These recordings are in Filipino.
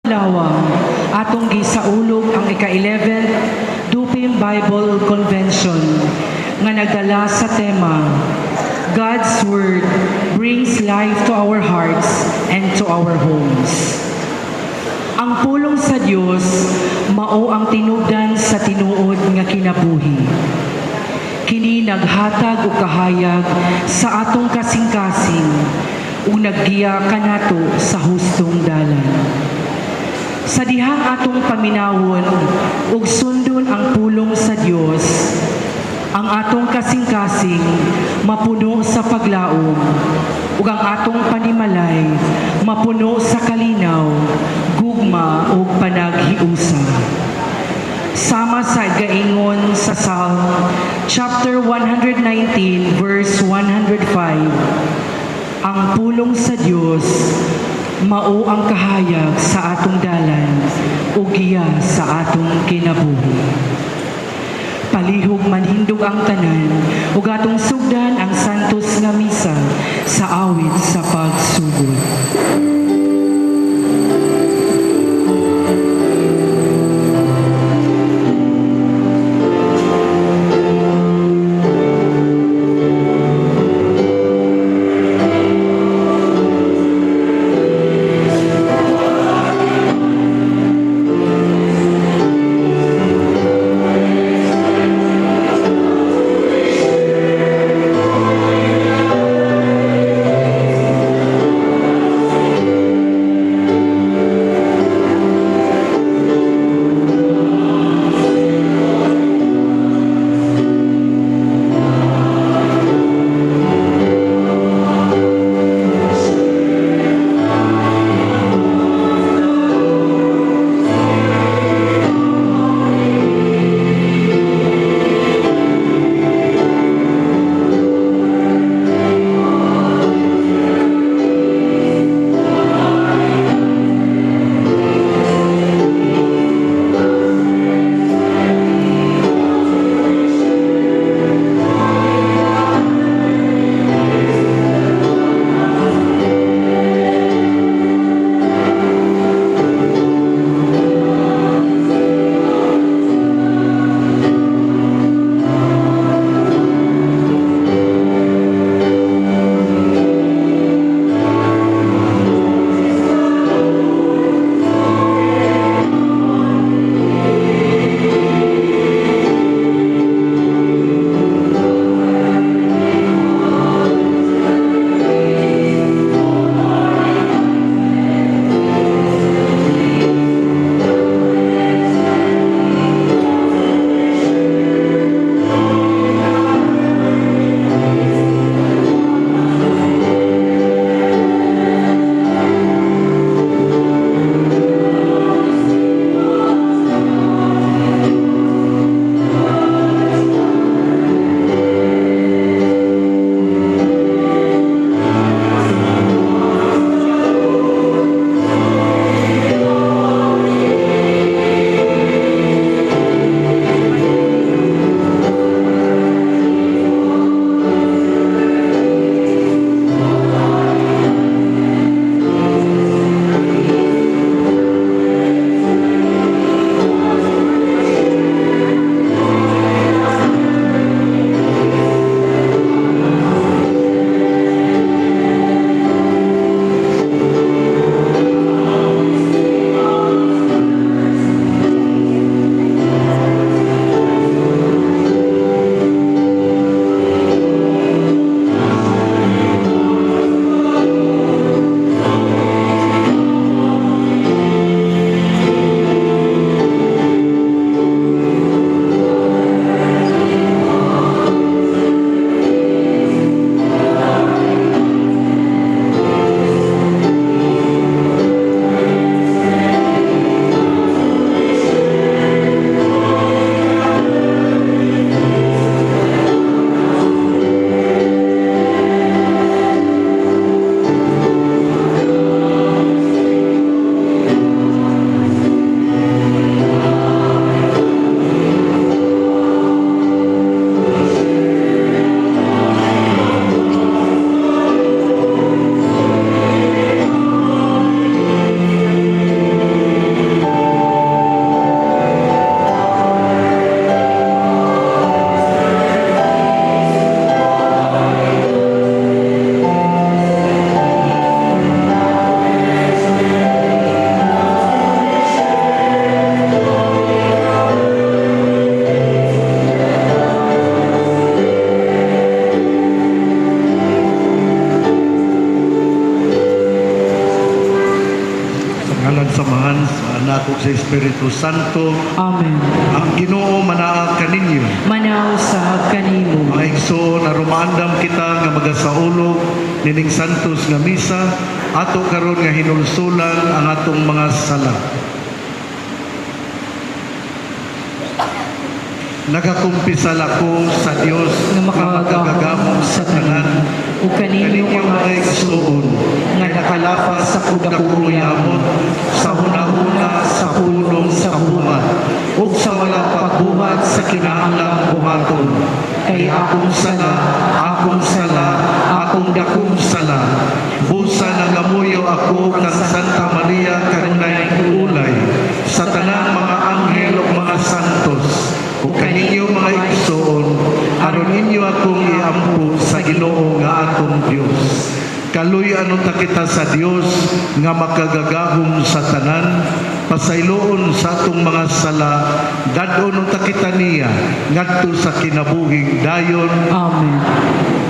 Lawang, atong gisaulog ang ika-11th Dupim Bible Convention nga nagdala sa tema, God's Word brings life to our hearts and to our homes. Ang pulong sa Dios mao ang tinubdan sa tinuod nga kinabuhi. Kini naghatag og kahayag sa atong kasing-kasing ug naggiya kanato sa hustong dalan. Sa dihang atong paminawon ug sundon ang pulong sa Dios, ang atong kasing-kasing mapuno sa paglaom ug ang atong panimalay mapuno sa kalinaw, gugma ug panaghiusa. Sama sa gaingon sa Psalm chapter 119 verse 105, ang pulong sa Dios mao ang kahayag sa atong dalan ug giya sa atong kinabuhi. Palihog manhindog ang tanan ug atong sugdan ang santos nga misa sa awit sa pagsugod. samahan sa anak ug sa Espiritu Santo. Amen. Ang Ginoo manaa kaninyo. Manaw sa kanimo. Mga igsoon, na rumaandam kita nga magasaulog nining santos nga misa, ato karon nga hinulsulan ang atong mga sala. Nagakumpisal ako sa Dios Nga makagagamong sa tanan. Ug kanino mga igsoon nga nakalapas sa kudakuyamon, sa hunahuna sa pulong sa buhat ug sa walang pagbuhat sa kinahanglang buhaton. Kay akong sala, akong dakong sala. Busa nagamuyo ako kang Santa Maria kanunay ulay, sa tanang mga anghel ug mga santos. Ug kaninyo mga igsoon, aron ninyo akong iampo sa Ginoo nga atong Dios. Kaluy-anon ta kita sa Dios nga makagagahom sa tanan, pasayloon sa atong mga sala, dadon ta kita niya ngadto sa kinabuhing dayon. Amen.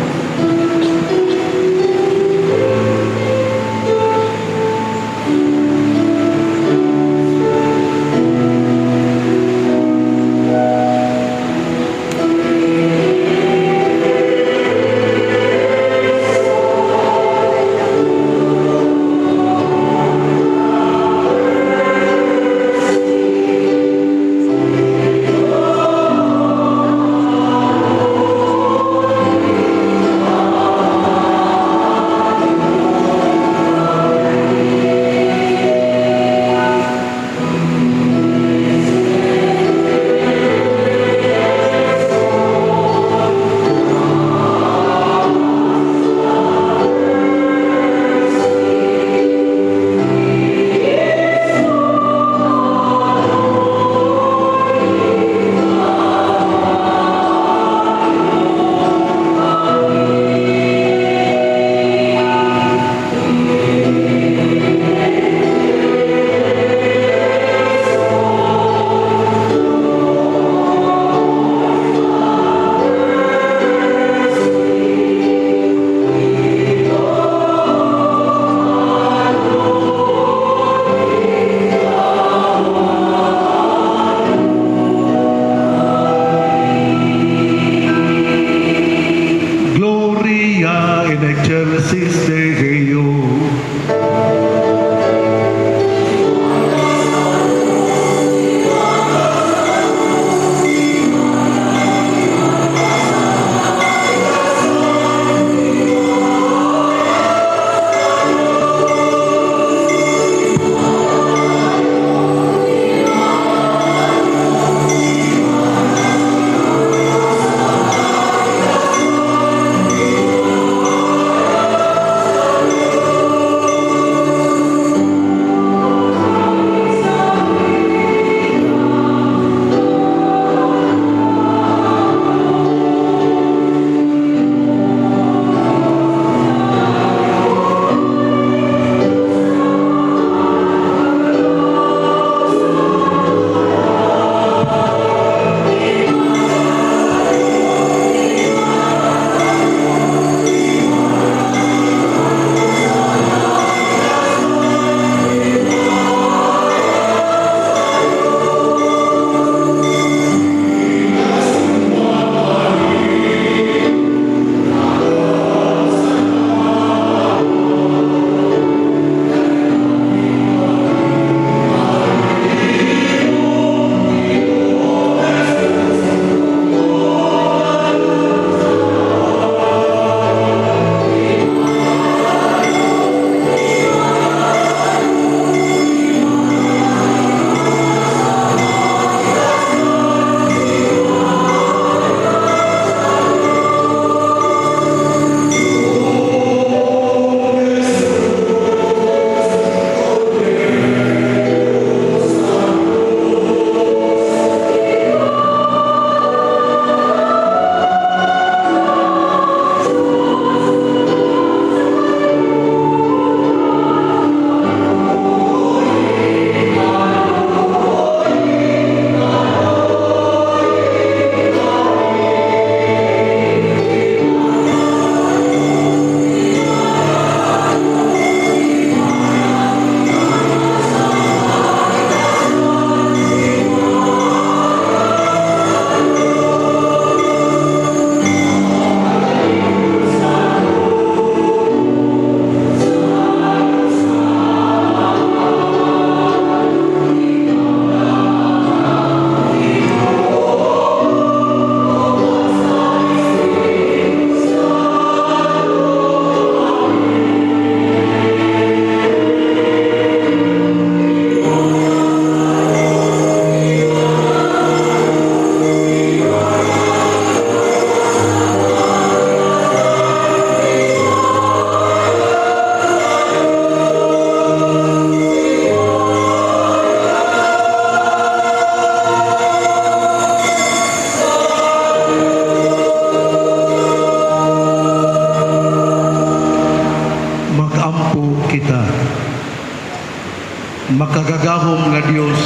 Magagahom nga Dios,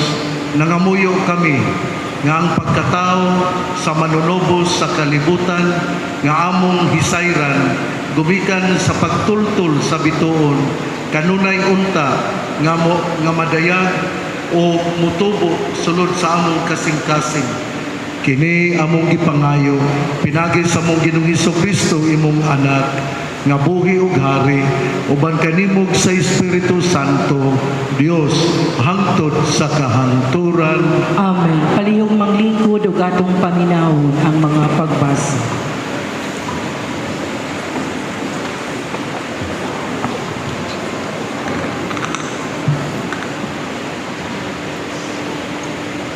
nangamuyo kami nga ang pagkatao sa manunobos sa kalibutan nga among hisayran gumikan sa pagtultol sa bituon kanunay unta nga madayag o mutubo sulod sa among kasing-kasing. Kini among gipangayo pinagi sa among Ginoong Hesukristo imong anak nga buhi ug hari uban kanimog sa Espiritu Santo Dios hangtod sa kahangturan. Amen. Palihog manglingkod ug atong paminawon ang mga pagbasa.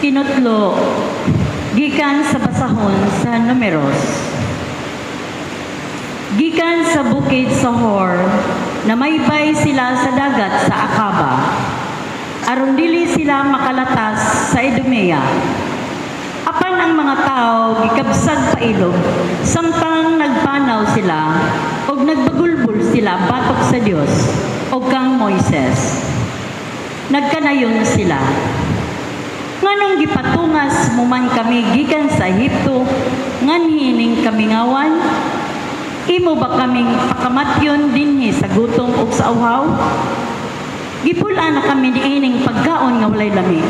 Kinutlo, gikan sa basahon sa Numeros. Gikan sa bukid sa Hor, namaybay sila sa dagat sa Akaba. Aron dili sila makalatas sa Idumea. Apan ang mga tao gikabsag pa ilog, samtang nagpanaw sila og nagbagulbol sila batok sa Dios og kang Moises. Nagkanayon sila. Nganong gipatungas mo man kami gikan sa Ehipto, nganhining kami ngawan? Imo ba kaming pakamatyon dinhi sa gutom ug sa uhaw? Gipula na kami diining pagkaon nga walay lami.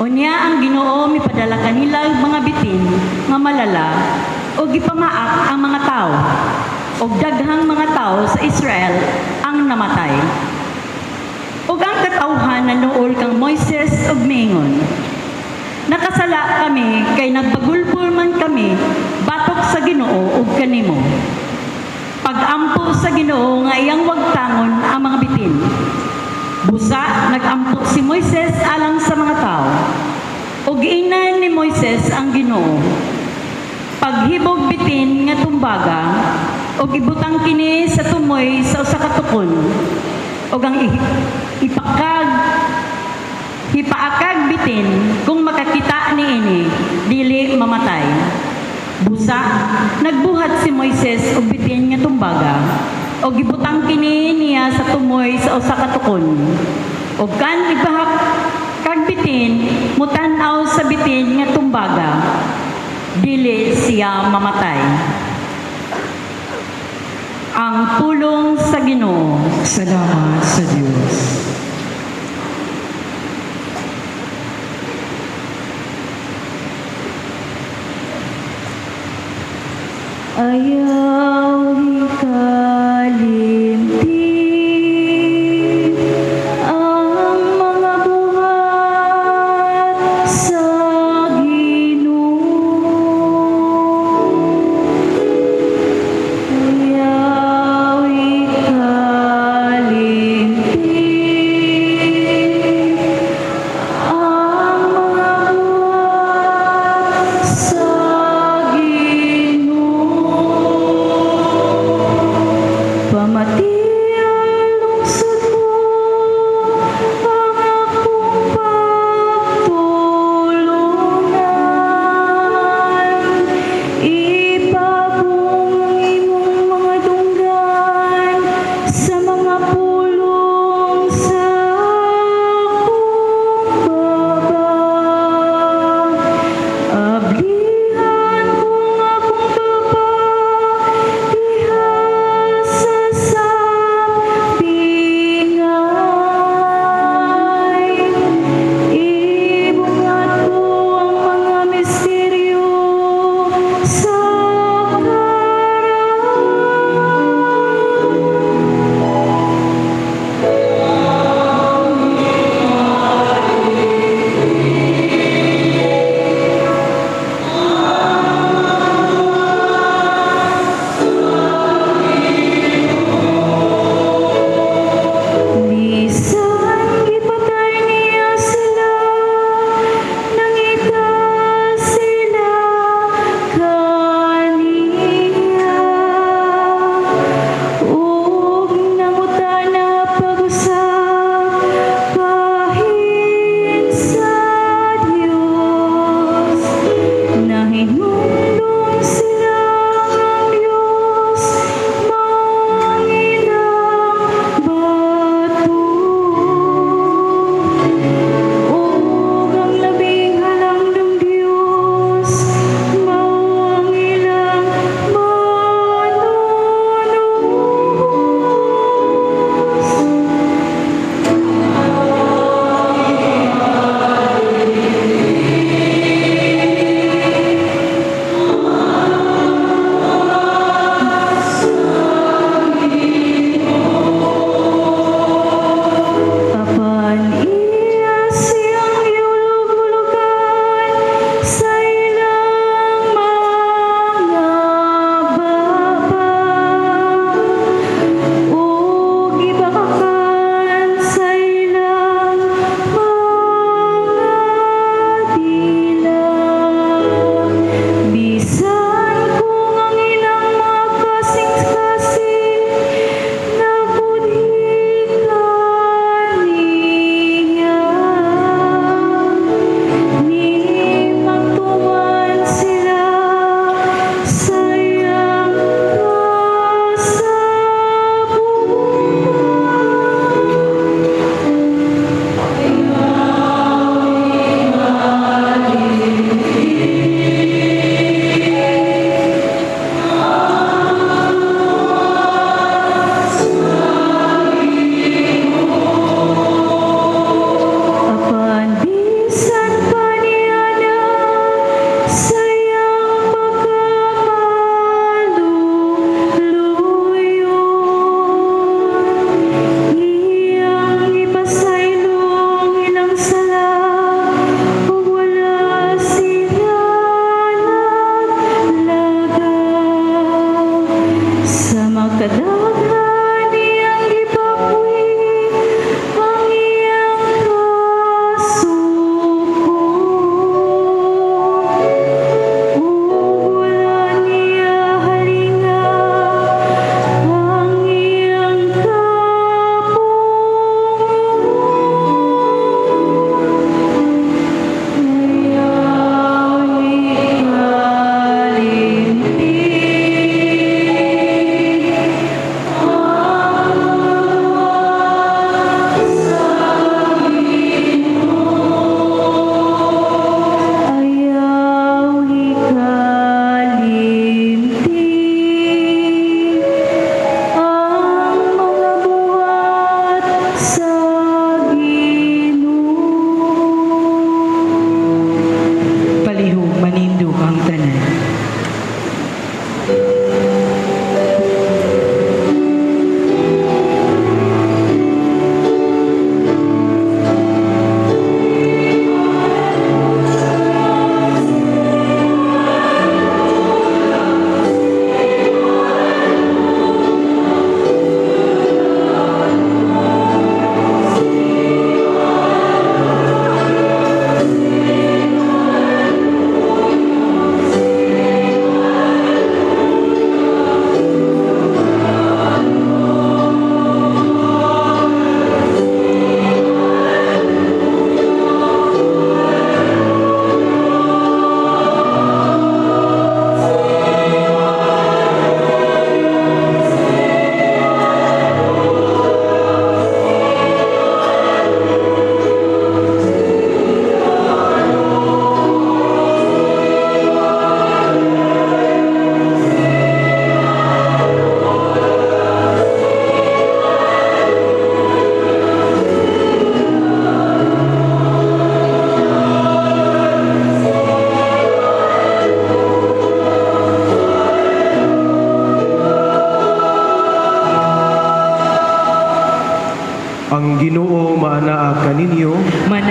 Unya ang Ginoo mipadala kanila mga bitin nga malala o gipamaak ang mga tao. Og daghang mga tao sa Israel ang namatay. Ug ang katawhan nanuol kang Moises ug miingon, nakasala kami kay nagbagulbol man kami batok sa Ginoo ug kanimo. Pag-ampo sa Ginoo nga iyang wagtangon ang mga bitin. Busa nag-ampo si Moises alang sa mga tao. Ug giingnan ni Moises ang Ginoo. Paghibog bitin nga tumbaga ug ibutang kini sa tumoy sa usa ka tukon. Ug ang hipaakag bitin kung makakita niini dili mamatay. Busa nagbuhat si Moises og bitin nga tumbaga og gibutang kini niya sa tumoy sa usa ka tukon. Ug kan ibahak kag bitin mutan-aw sa bitin nga tumbaga dili siya mamatay. Ang pulong sa Ginoo. Salamat sa Diyos. Ayaw ikalimtin ang mga buhat sa Ginoo. Ayaw ikalimtin ang mga buhat sa Ginoo.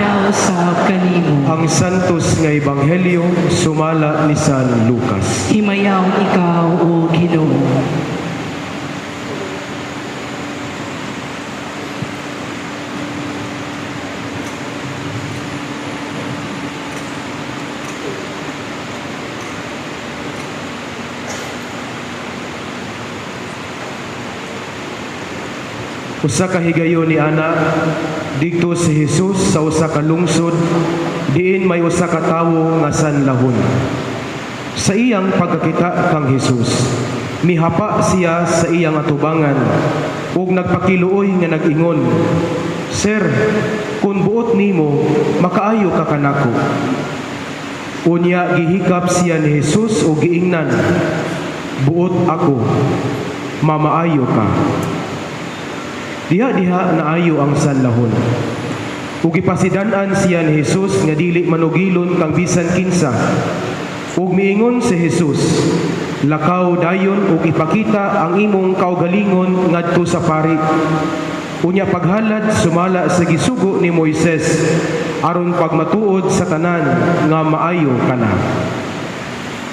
manausab kanimo. Ang santos nga ebanghelyo sumala ni San Lucas. Himayaw ikaw o Ginoo. Usa ka higayon ni ana didto si Jesus sa usa ka lungsod diin may usa ka tawo nga sanlahon. Sa iyang pagkakita kang Jesus, mihapa siya sa iyang atubangan ug nagpakiluoy nga nag-ingon, "Sir, kung buot nimo, makaayo ka kanako." Unya gihikap siya ni Jesus ug giingnan, "Buot ako, mamaayo ka." Diha-diha naayo ang sanlahon. Ug ipasidan-an siya ni Jesus nga dili manugilon kang bisan kinsa. Ug miingon si Jesus, "Lakaw dayon ug ipakita ang imong kaugalingon ngadto sa pari." Unya paghalad sumala sa gisugo ni Moises aron pagmatuod sa tanan nga maayo kana.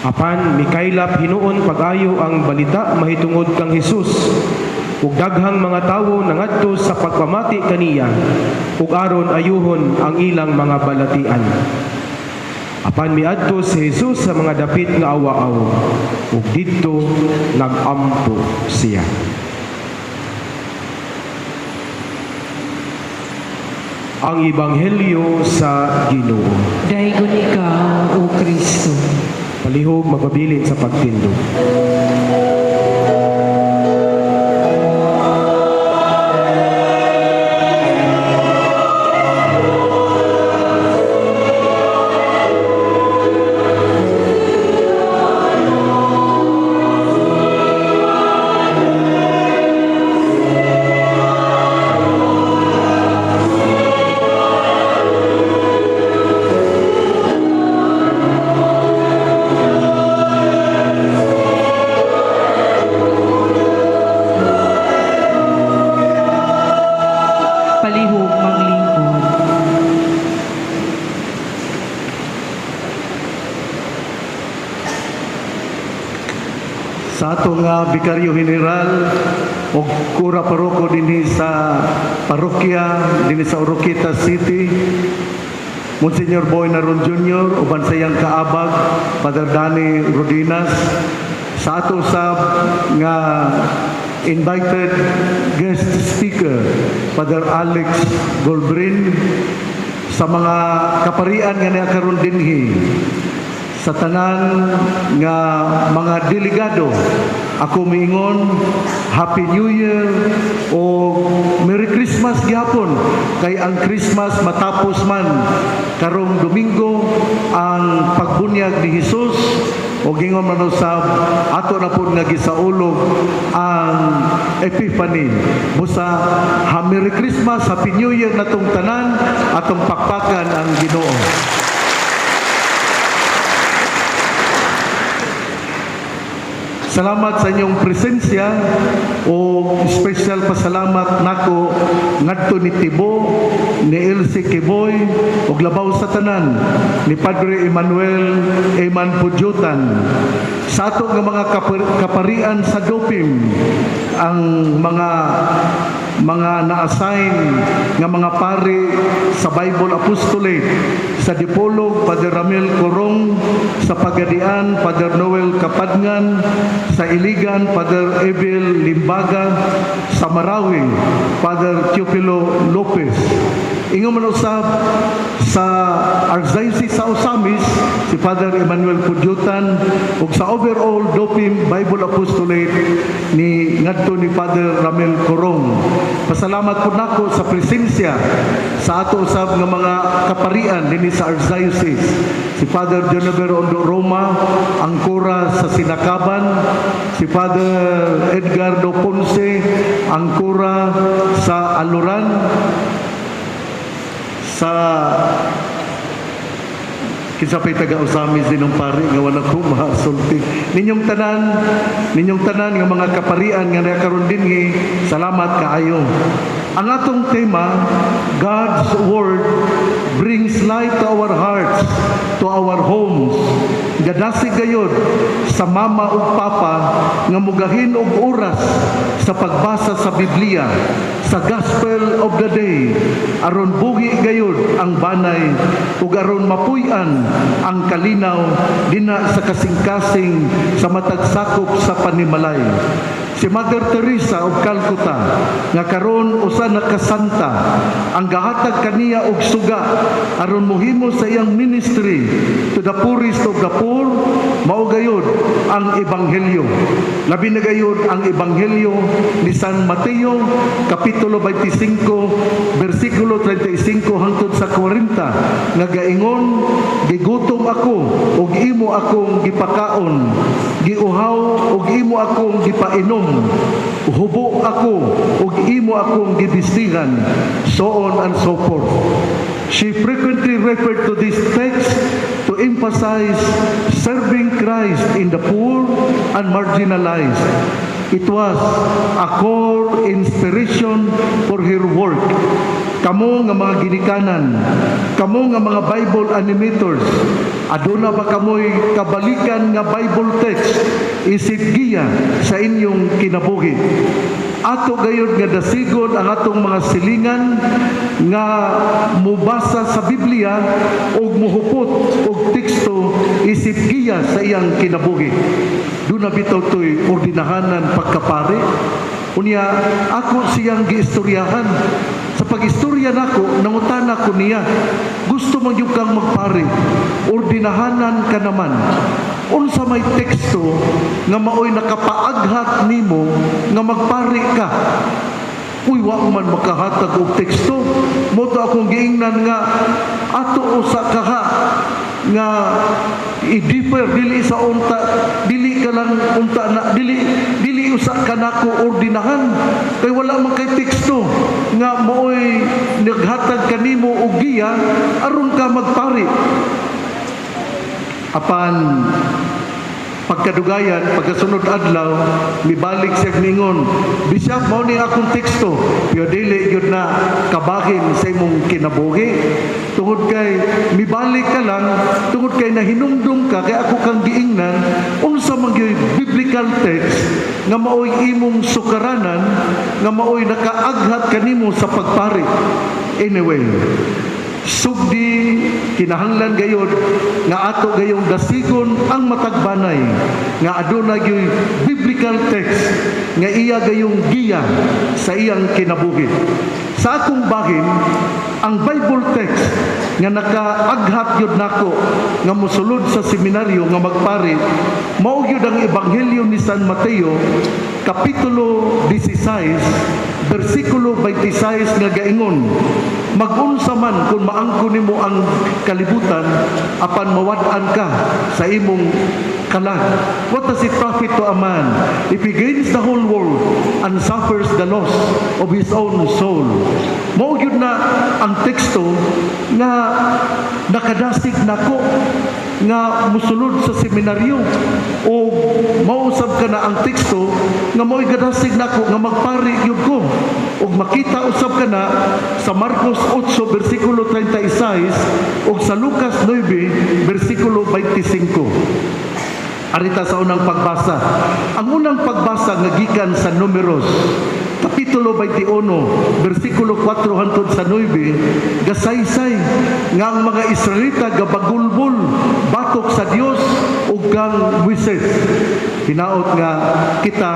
Apan mikaylap hinuon pag-ayo ang balita mahitungod kang Jesus. Ug daghang mga tawo nangadto sa pagpamati kaniya ug aron ayuhon ang ilang mga balatian. Apan miadto si Jesus sa mga dapit nga awa-aw ug didto nagampo siya. Ang ebanghelyo sa Ginoo. Daygon ikaw o Kristo. Palihog magpabilin sa pagtindog. Palihog manglingkod. Sa atong Bikaryo General o Kura Paroko dinhi sa parokya dinhi sa Oroqueta City, Monsignor Boy Naron Jr. uban sa iyang kaabag Father Danny Rodinas, sa ato sab nga invited guest speaker Father Alex Golbrin, sa mga kaparian nga nakaroon dinhi, sa tanan nga mga delegado, ako miingon Happy New Year o Merry Christmas gyapon, kay ang Christmas matapos man karong Domingo ang pagbunyag ni Jesus o gingon man usab ato na pud nga gisaulog ang Epiphany. Busa ha Merry Christmas, Happy New Year natong tanan, atong pakpakan ang Ginoo. Salamat sa inyong presensya o special pasalamat nako ngadto ni Tibo, ni Elsie Kiboy ug labaw sa tanan ni Padre Emmanuel Eman Pudyutan, sa ato nga mga kaparian sa Dopim, ang mga na-assign nga mga pari sa Bible Apostolate, sa Dipolog Father Ramil Corong, sa Pagadian Father Noel Kapadngan, sa Iligan Father Ebel Limbaga, sa Marawi Father Teofilo Lopez. Ingon man usab sa Archdiocese sa Osamis si Father Emmanuel Pudyutan ug sa overall Dopim Bible Apostolate ni ngadto ni Father Ramil Corong. Pasalamat po nako sa presensya sa ato usab nga mga kaparian dinhi sa Archdiocese, si Father Jonaver Ondo Roma, ang kura sa Sinakaban, si Father Edgardo Ponce, ang kura sa Aluran, sa kinsa pay taga-Usamis dinong pari nga wala ko masulti. Ninyong tanan nga mga kaparian nga nakaroon dinhi, salamat kaayo. Ang atong tema, God's Word brings light to our hearts, to our homes. Gadasi gayod sa mama ug papa nga mugahin og oras sa pagbasa sa Biblia, sa Gospel of the Day, aron buhi gayod ang banay ug aron mapuy-an ang kalinaw dina sa kasing-kasing sa matag sakop sa panimalay. Si Mother Teresa of Calcutta nga karon usa na kasanta ang gahatag kaniya og suga aron mohimo sa iyang ministry to the poorest of the poor, mao gayud ang ebanghelyo. Labi na gayud ang ebanghelyo ni San Mateo kapitulo 25 bersikulo 35 hangtod sa 40 nga gaingon, gigutom ako ug imo akong gipakaon, giuhaw ug imo akong gipainom, hubo ako ug imo akong gibistihan, so on and so forth. She frequently referred to this text to emphasize serving Christ in the poor and marginalized. It was a core inspiration for her work. Kamo nga mga ginikanan, kamo nga mga Bible animators, aduna ba kamoy kabalikan nga Bible text isip giya sa inyong kinabuhi? Ato gayud nga dasigon ang atong mga silingan nga mubasa sa Biblia ug muhupot og teksto isip giya sa iyang kinabuhi. Duna bitaw to'y ordinahanan pagkapare. Unya ako siyang giistoryahan. Sa pag-istorya nako, nangutana ko niya, gusto mo yung kang magpare, ordinahanan ka naman. Unsa may teksto nga maoy nakapaaghat nimo nga magpare ka. Uy, wa man makahatag og teksto. Moto akong giingnan nga ato usa kaha nga i-differ dili sa unta, dili ka lang unta na dili usa ka nako ordinahan kay wala man kay teksto nga moy naghatag kanimo og giya aron ka magpari. Apan pagkadugayan, pagkasunod adlaw, mibalik siya ningon, Bishop, mao ni akong teksto, pero dili yun na kabahin sa imong kinabuhi. Tungod kay, mibalik ka lang, tungod kay nahinumdum ka, kay ako kang giingnan, unsa man gyud biblical text, nga maoy imong sukaranan, nga maoy nakaaghat kanimo sa pagpari. Anyway, sugdi kinahanglan gayud nga ato gayong dasigon ang matagbanay nga aduna gyud biblical text nga iya gayong giya sa iyang kinabuhi. Sa akong bahin, ang Bible text nga nakaaghat yun nako nga musulod sa seminaryo nga magpari, mao gyud ang Ebanghelyo ni San Mateo kapitulo 16 bersikulo 26 nga gaingon, magunsa man kung maangko nimo ang kalibutan apan mawad-an ka sa imong kalag. What does it profit to a man if he gains the whole world and suffers the loss of his own soul? Mao gyud na ang teksto nga nakadasig nako nga musulod sa seminaryo o mausab ka na ang teksto nga mo'y gadasig nako nga magpari gyud ko ug makita usab ka na sa Marcos 8 bersikulo 36 ug sa Lucas 9 bersikulo 25. Arita sa unang pagbasa. Ang unang pagbasa nga gikan sa Números kapitulo 21 bersikulo 4 hangtod sa 9 gasaysay nga ang mga Israelita gabagulbol batok sa Dios ug kang Moises. Hinaot nga kita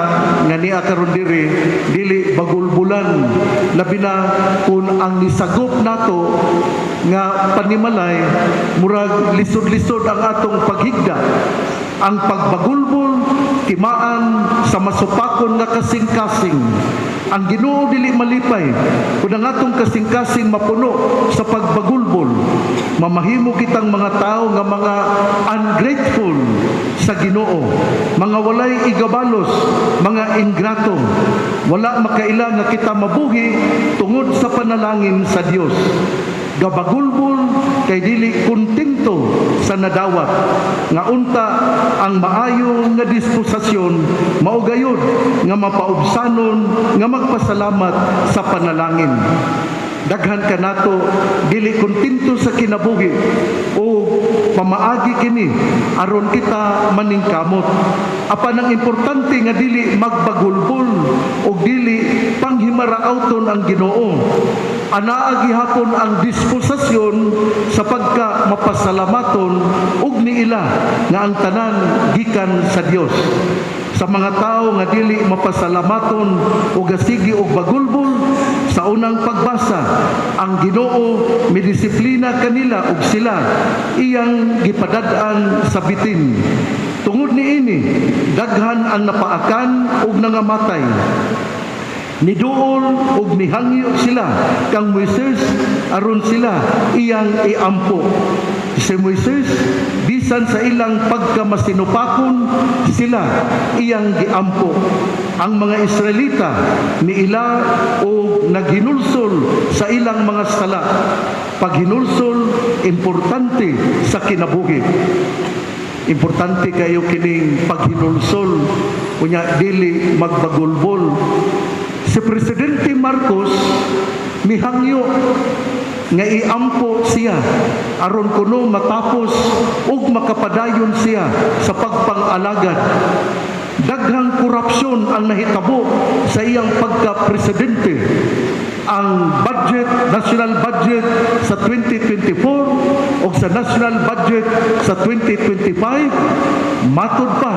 nga niya karon dili bagulbulan labi na kung ang nisagop nato nga panimalay murag lisod-lisod ang atong paghigda. Ang pagbagulbol timaan sa masupakon nga kasing-kasing. Ang Ginoo dili malipay kun ang atong kasing-kasing mapuno sa pagbagulbol. Mamahimo kitang mga tao nga mga ungrateful sa Ginoo, mga walay igabalos, mga ingrato. Wala makaila nga kita mabuhi tungod sa panalangin sa Dios. Gabagulbol kay dili kontento sa nadawat nga unta ang maayo nga disposasyon mao gayud nga mapaubsanon nga magpasalamat sa panalangin. Daghan ka nato dili kontento sa kinabuhi o pamaagi kini aron kita maningkamot. Apan ang importante nga dili magbagulbol o dili panghimarauton ang Ginoo. Anaa gihapon ang disposasyon sa pagka mapasalamaton ug niila nga ang tanan gikan sa Dios. Sa mga tao nga dili mapasalamaton o gasigi og bagulbol, sa unang pagbasa, ang Ginoo midisiplina kanila ug sila iyang gipadad-an sa bitin. Tungod niini, daghan ang napaakan ug nangamatay. Niduol ug nihangyo sila kang Moises aron sila iyang iampo. Si Moises bisan sa ilang pagkamasinupakon sila iyang giampo. Ang mga Israelita niila o naghinulsol sa ilang mga sala. Paghinulsol importante sa kinabuhi. Importante kayo kining paghinulsol unya dili magbagulbol. Si Presidente Marcos mihangyo nga iampo siya aron kuno matapos ug makapadayon siya sa pagpang-alagad. Daghang korupsyon ang nahitabo sa iyang pagka-presidente. Ang budget, national budget sa 2024 o sa national budget sa 2025 matud pa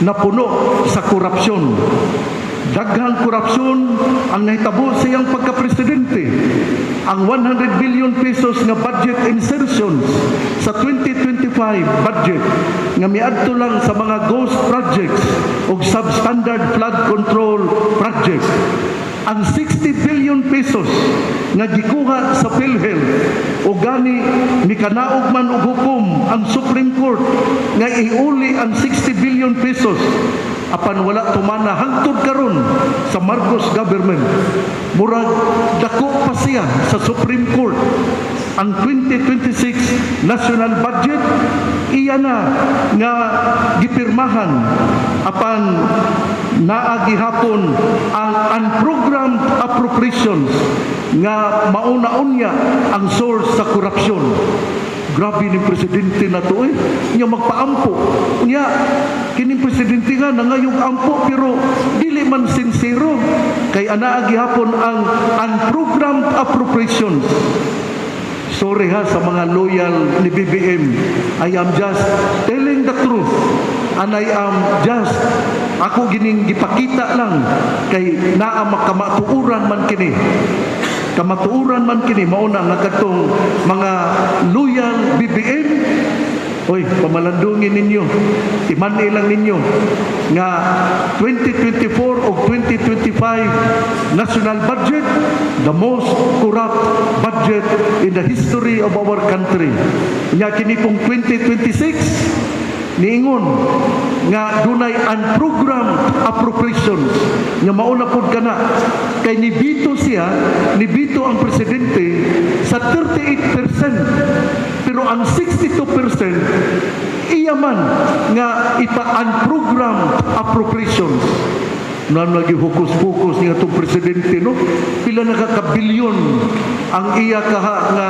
napuno sa korupsyon. Daghang korupsyon ang nahitabo sa iyang pagka-presidente. Ang 100 billion pesos nga budget insertions sa 2025 budget nga miadto lang sa mga ghost projects o substandard flood control project. Ang 60 billion pesos nga gikuha sa PhilHealth o gani mikanaog man og hukom ang Supreme Court nga iuli ang 60 billion pesos apan wala tumana hangtod karon sa Marcos government. Murag dako pa siya sa Supreme Court. Ang 2026 national budget iya na nga gipirmahan apan naa gihapon ang unprogrammed appropriations nga mauna-unya ang source sa korupsyon. Grabe ni presidente na to niya magpaampo. Niya, kining presidente nga nangayong ampo pero dili man sincero. Kay anaa gihapon ang unprogrammed appropriations. Sorry ha sa mga loyal ni BBM. I am just telling the truth. And I am just ako gining gipakita lang kay naa makamatuuran man kini. Kamatuuran man kini mauna nga kadtong mga loyal BBM. Oy, pamalandungin ninyo. Timani lang ninyo nga 2024 o 2025 national budget, the most corrupt budget in the history of our country. Nya kini pong 2026 niingon nga dunay unprogrammed appropriations nga mauna pod kana kay nibito ang presidente sa 38% pero ang 62% iya man nga ipa-unprogrammed appropriations. Nan lagi hukus-hukus niya itong presidente, no? Pila nakakabilyon ang iya kaha nga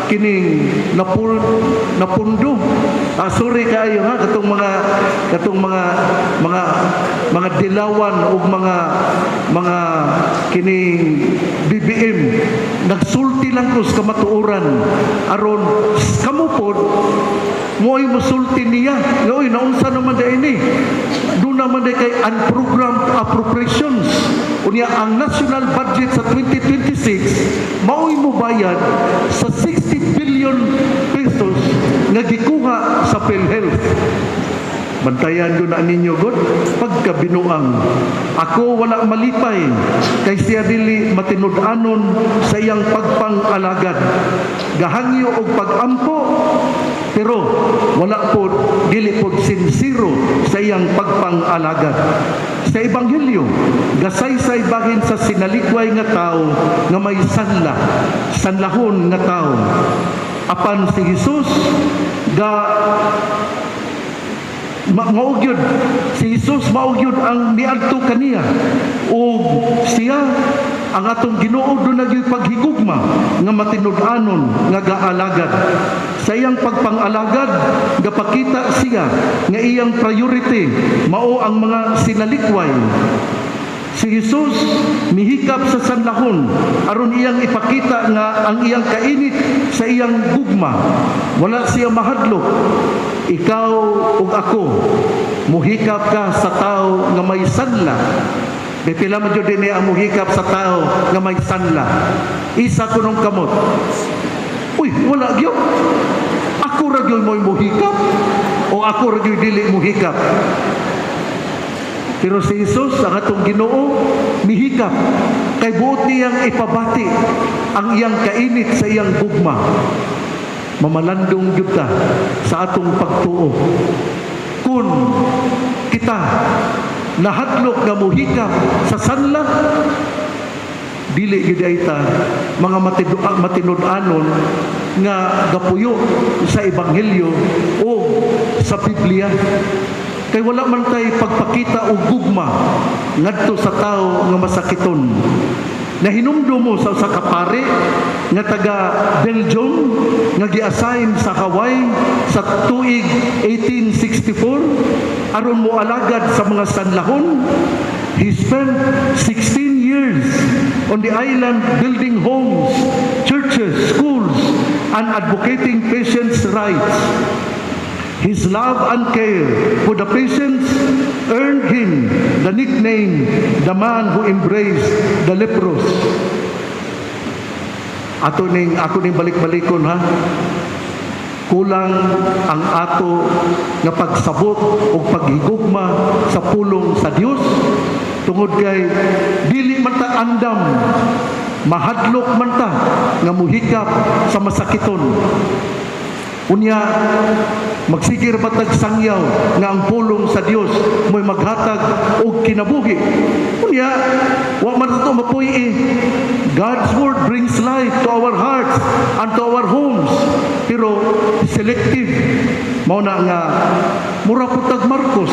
kining napundo. Sorry kaayo ha katong mga dilawan o mga kining BBM nagsulti lang ko sa kamatuoran aron kamupod mo'y musulti niya. Oy, naunsa naman da ini? Doon naman da kay unprogrammed appropriations. Unya ang national budget sa 2026 mao'y mo bayad sa 60 billion pesos nga gikuha sa PhilHealth. Bantayan doon na ninyo, God, pagkabinuang. Ako wala malipay, kay siya dili matinud-anon sa iyang pagpang-alagad. Gahangyo og pag-ampo, pero wala po, dili po sinsiro sa iyang pagpang-alagad. Sa Ebanghelyo, gasaysay bahin sa sinalikway nga tao nga may sanlahon nga tao. apan si Jesus ga maugyod si Jesus maugyod ang niadto kaniya ug siya ang atong Ginoo do nagyoy paghigugma nga matinud-anon nga gaalagad sa iyang pagpangalagad gapakita siya nga iyang priority mao ang mga sinalikway. Si Jesus mihikap sa sanlahon aron iyang ipakita nga ang iyang kainit sa iyang gugma. Wala siya mahadlok. Ikaw ug ako muhikap ka sa tao nga may sanla. Pipila man jud dinhi ang muhikap sa tao nga may sanla. Isa kunong kamot. Uy, wala gyud. Ako ra gyud mo'y muhikap o ako ra gyud dili muhikap. Pero si Jesus, ang atong Ginoo, mihikap. Kay buot niyang ipabati ang iyang kainit sa iyang gugma. Mamalandong gyud ta sa atong pagtuo. Kung kita nahadlok nga muhikap sa sanla, dili gyud ta mga matinud-anon nga gapuyo sa ebanghelyo o sa Biblia. Kay wala man tay pagpakita og gugma ngadto sa tao nga masakiton. Nahinumdum mo sa usa ka pare nga taga Belgium nga gi-assign sa Hawaii sa tuig 1864 aron mo alagad sa mga sanlahon. He spent 16 years on the island building homes, churches, schools, and advocating patients' rights. His love and care for the patients earned him the nickname, the man who embraced the leprous. Ako ning balik-balikon ha. Kulang ang ato nga pagsabot o paghigugma sa pulong sa Dios tungod kay dili man ta andam mahadlok man ta nga muhikap sa masakiton. Unya magsigir batag sangyaw nga ang pulong sa Dios mo'y maghatag og kinabuhi. Unya wa man to mapuy God's word brings life to our hearts and to our homes. Pero selective mao na nga mura putag Marcos.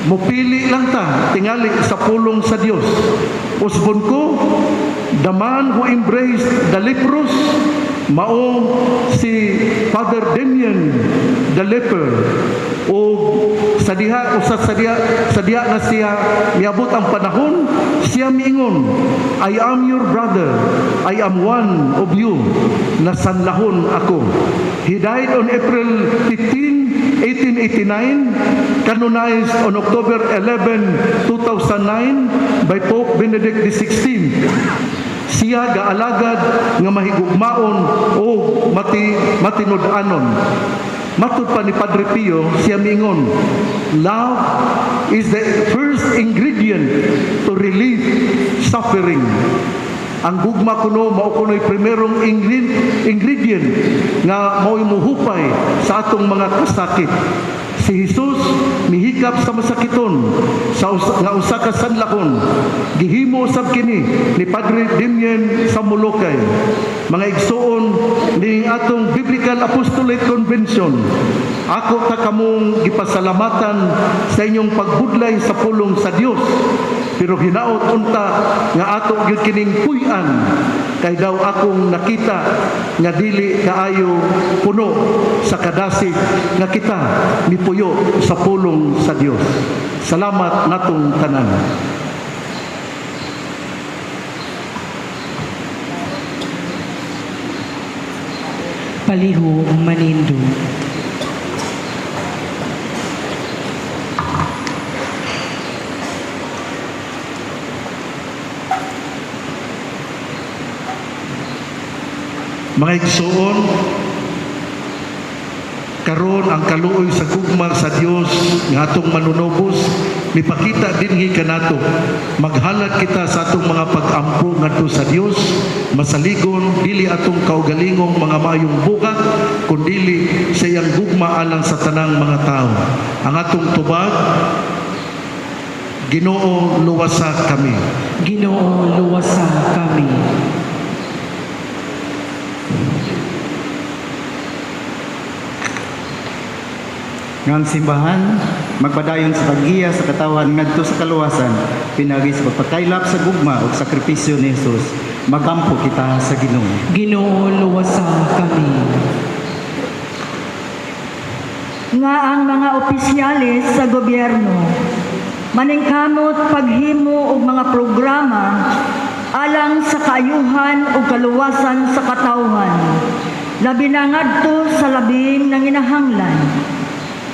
Mupili lang ta tingali sa pulong sa Dios. Usbon ko, the man who embraced the leprous mao si Father Damien the leper o sa diha na siya miabot ang panahon siya miingon, I am your brother, I am one of you, nasanlahon ako. He died on April 15, 1889, canonized on October 11, 2009 by Pope Benedict XVI. Siya gaalagad nga mahigugmaon o matinud-anon. Matud pa ni Padre Pio, siya mingon, love is the first ingredient to relieve suffering. Ang gugma kuno mao kuno'y primerong ingredient nga mao'y muhupay sa atong mga kasakit. Si Jesus mihikap sa masakiton nga usa ka sanlahon. Gihimo sab kini ni Padre Damien sa Molokay. Mga igsoon ning atong Biblical Apostolate Convention. Ako ta kamong gipasalamatan sa inyong pagbudlay sa pulong sa Dios. Pero hinaot unta nga ato gyud kining puy-an kay daw akong nakita nga dili kaayo puno sa kadasig nga kita mipuyo sa pulong sa Dios. Salamat natong tanan. Paliho manindo. Mga igsoon, karon ang kaluoy sa gugma sa Dios nga atong manunobos mipakita dinhi kanato. Maghalad kita sa atong mga pag-ampo ngadto sa Dios, masaligon dili atong kaugalingong mga maayong buhat kundili sa iyang gugma alang sa tanang mga tao. Ang atong tubag, Ginoo luwasa kami. Ginoo luwasa kami. Nga ang simbahan, magpadayon sa paggiya sa katawan ngadto sa kaluwasan, pinagi sa pagpakaylap sa gugma o sakripisyo ni Jesus, magampo kita sa Ginoo. Ginoo, luwasa kami. Nga ang mga opisyalis sa gobyerno maningkamot paghimo og mga programa alang sa kaayuhan ug kaluwasan sa katawhan, labi na ngadto sa labing nanginahanglan.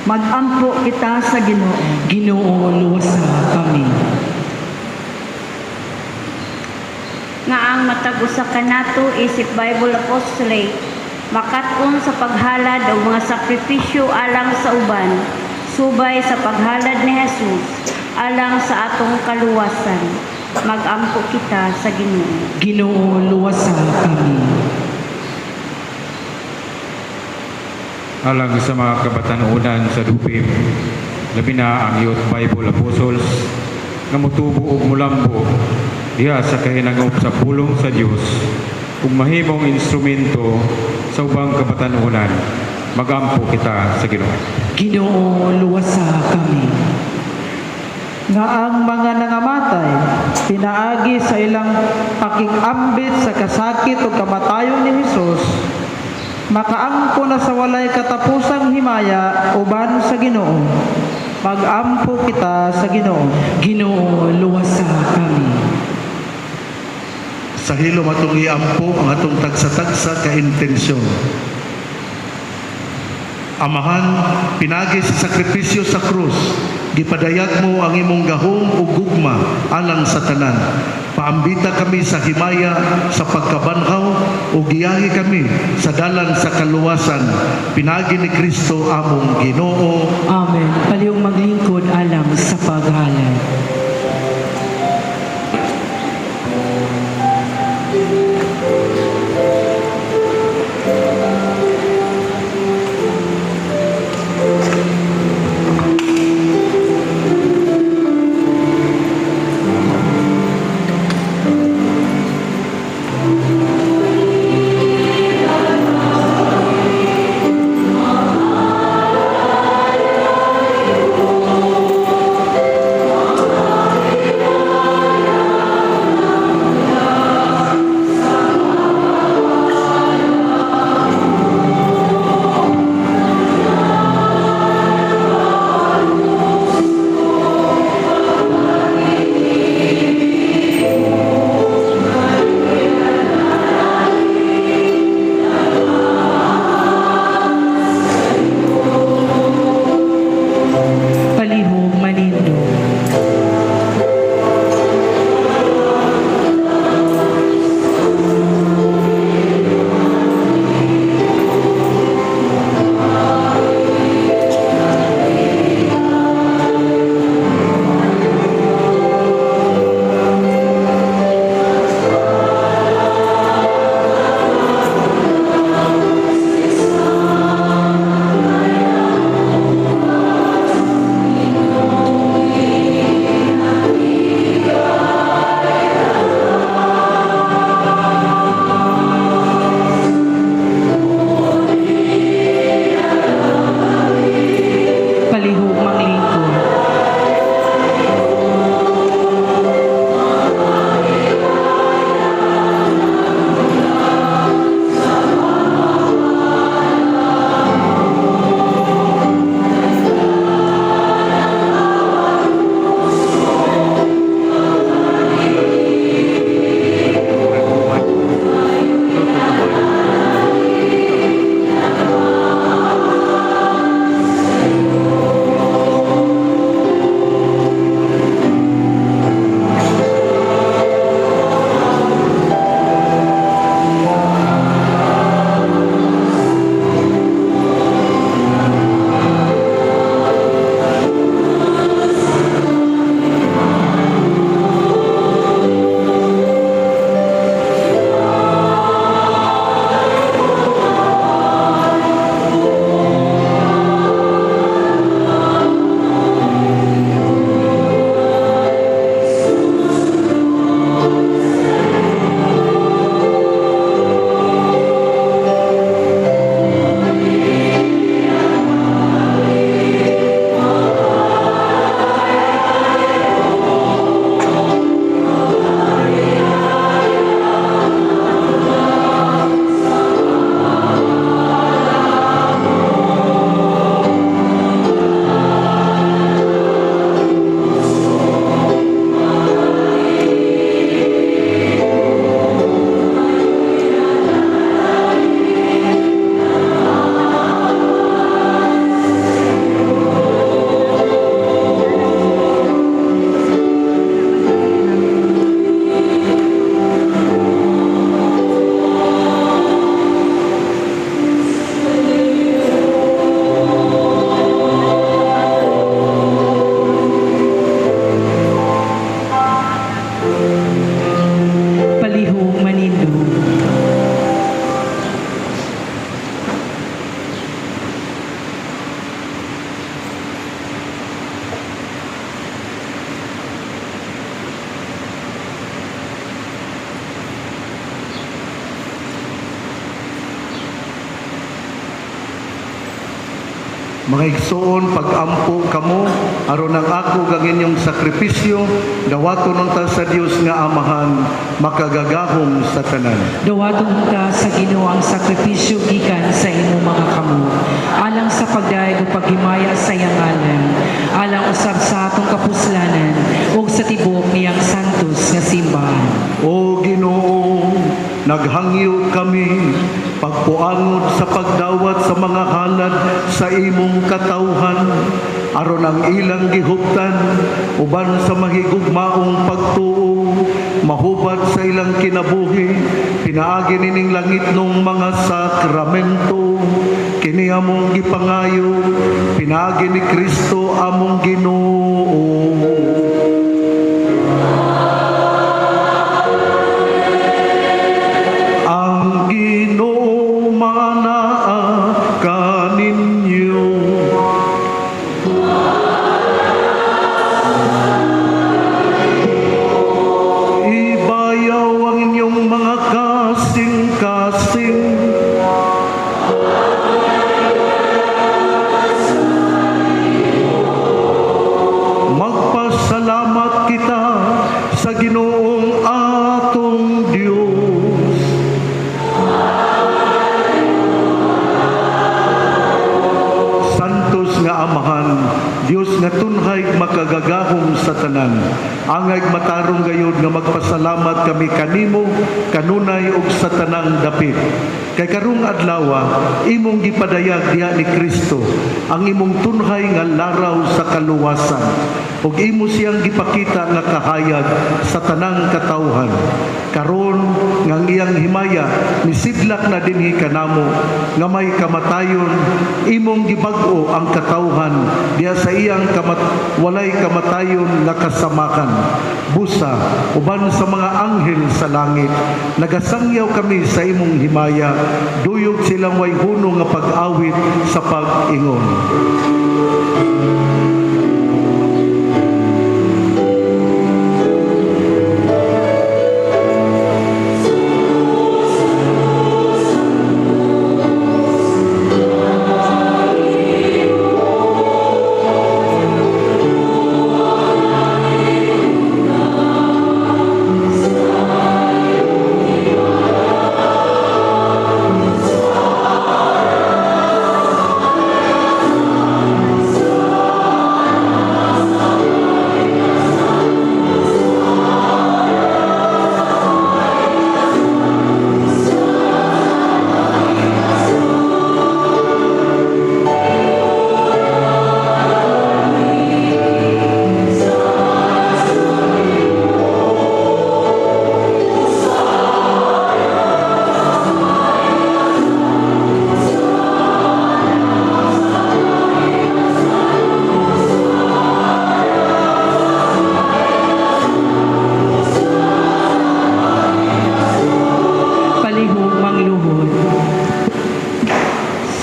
Magampo kita sa Ginoo. Ginoo, luwasa kami. Nga ang matag usa kanato isip Bible Apostolate, makatun sa paghalad og mga sakripisyo alang sa uban, subay sa paghalad ni Jesus alang sa atong kaluwasan. Magampo kita sa Ginoo. Ginoo, luwasa kami. Alang sa mga kabatanunan sa Dupim, labi na ang Youth Bible Apostles, nga mutubo og mulambo diha sa kahinangop sa pulong sa Dios ug mahimong instrumento sa ubang kabatanunan. Magampo kita sa Ginoo. Ginoo, luwasa kami. Nga ang mga nangamatay, pinaagi sa ilang pakikambit sa kasakit o kamatayon ni Jesus, makaampo na sa walay katapusang himaya uban sa Ginoo. Magampo kita sa Ginoo. Ginoo, luwasa kami. Sa hilom atong iampo ang atong tagsa-tagsa ka intensyon. Amahan, pinagi sa sakripisyo sa krus, gipadayag mo ang imong gahom ug gugma alang sa tanan. Paambita kami sa himaya sa pagkabanhaw o giyahi kami sa dalan sa kaluwasan. Pinagi ni Kristo among Ginoo. Amen. Palihog maglingkod alang sa paghalad. Mga igsoon, pag-ampo kamo, aron ang ako kang inyong sakripisyo, dawaton unta sa Dios nga Amahan, makagagahom sa tanan. Dawaton ta sa Ginoo ang sakripisyo gikan sa imo mga kamo. Alang sa pagdaig ug paghimaya sa iyang ngalan, alang usab sa atong kapuslanan ug sa tibuok niyang santos nga simbahan. O Ginoo, naghangyo kami pagpuangod sa pagdawat sa mga halad sa imong katawhan aron ang ilang gihuptan uban sa mahigugmaong pagtuo mahubad sa ilang kinabuhi pinaagi nining langit nung mga sakramento kini among gipangayo pinaagi ni Kristo among Ginoo. Magpasalamat kita sa Ginoong atong Dios. Santos nga Amahan, Dios nga tunhay makagagahom sa tanan. Angay matarong gayud nga magpasalamat kami kanimo kanunay ug sa tanang dapit. Kay karong adlaw imong gipadayag diha ni Kristo ang imong tunhay nga laraw sa kaluwasan ug imo siyang gipakita nga kahayag sa tanang katawhan. Karon nga ang iyang himaya misidlak na dinhi kanamo nga may kamatayon imong gibag-o ang katawhan diha sa iyang walay kamatayon nga kasamakan. Busa uban sa mga anghel sa langit nagasangyaw kami sa imong himaya duyog silang way hunong nga pag-awit sa pag-ingon.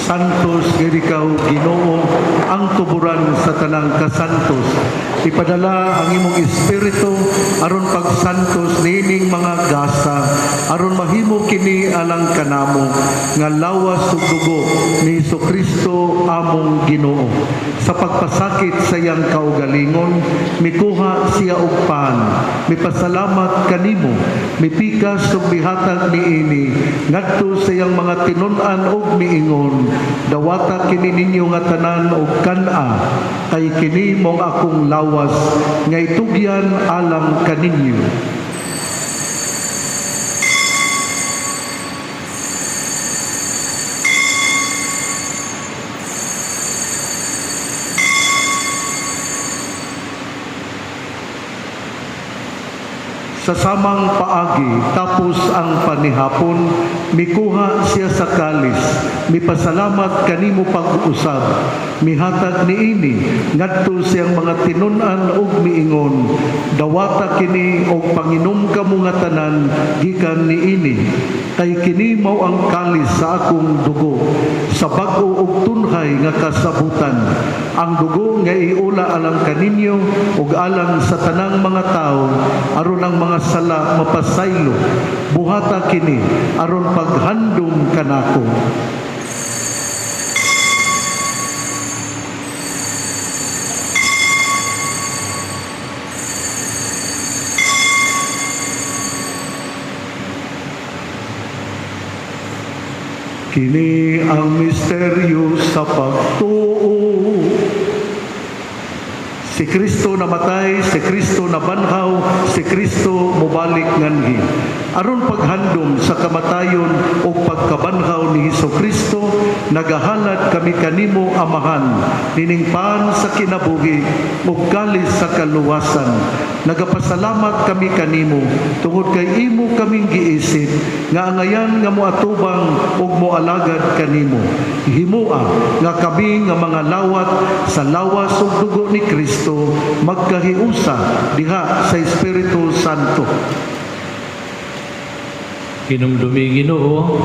Santos ikaw Ginoo ang tuburan sa tanang kasantos. Ipadala ang imong espiritu aron pagsantos nining mga gasa aron mahimo kini alang kanamo nga lawas ug dugo ni Jesucristo among Ginoo. Sa pagpasakit sa iyang kaugalingon mikuha siya og pan, mipasalamat kanimo, mipikas ug mihatag niini ngadto sa iyang mga tinun-an ug miingon, dawata kini ninyo nga tanan og kan-a kay kini mong akong lawas nga itugyan alang kaninyo. Sa samang paagi, tapos ang panihapon, mikuha siya sa kalis, mipasalamat kanimo pag-usab, mihatag niini, ngadto siyang mga tinun-an ug miingon, dawata kini og panginom kamo nga tanan gikan niini, kay kini mao ang kalis sa akong dugo, sa bag-o ug tunhay nga kasabutan, ang dugo nga iula alang kaninyo ug alang sa tanang mga tao, aron ang mga sala mapasaylo, buhata kini aron paghandom kanako. Kini ang misteryo sa pagtuo. Si Kristo namatay, si Kristo nabanhaw, si Kristo mubalik nganhi. Aron paghandom sa kamatayon o pagkabanhaw ni Hesukristo, nagahalad kami kanimo amahan, niningpan sa kinabuhi, ug kalis sa kaluwasan. Nagapasalamat kami kanimo, tungod kay imo kaming giisip, nga angayan nga moatubang ug moalagad kanimo. Himua nga kami nga mga lawat sa lawas ug dugo ni Kristo magkahiusa diha sa Espiritu Santo. Hinumdumi Ginoo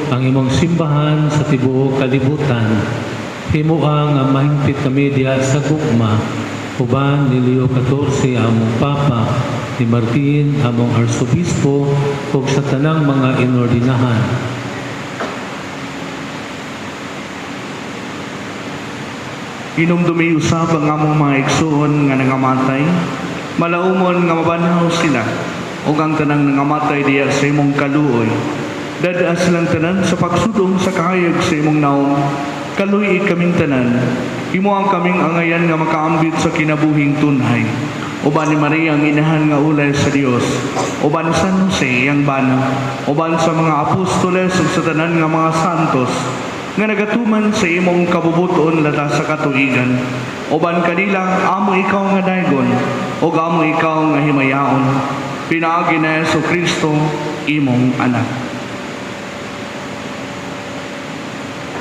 ang imong simbahan sa tibuok kalibutan. Himua nga mahingpit kami diha sa gugma, uban ni Leo XIV among Papa, ni Martin among Arsobispo, ug sa tanang mga inordinahan. Hinumdumi usab ang among mga igsoon nga nangamatay, malaumon nga mabanhaw sila, ug ang tanang nangamatay diya sa imong kaluoy. Dadaa silang tanan sa pagsudong sa kahayag sa imong naong, kaluy kaming tanan, imo ang kaming angayan nga makaambit sa kinabuhing tunhay. Uban ni Maria ang inahan nga ulay sa Dios, uban ni San Jose ang bana, uban sa mga apostoles ug sa tanan nga mga santos, nga nagatuman sa imong kabubuton lata sa katuigan. Uban kanila amo ikaw nga daygon, ug amo ikaw nga himayaon. Pinaagi na Jesucristo, imong anak.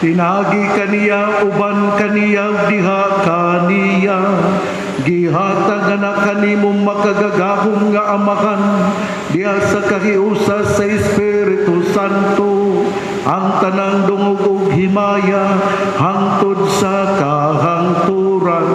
Tinagi kaniya, uban kaniya, diha kaniya. Gihatag na kanimong makagagahong nga amahan, diha sa kahiusa sa Espiritu Santo, ang tanang dungog ug himaya, hangtod sa kahangturan.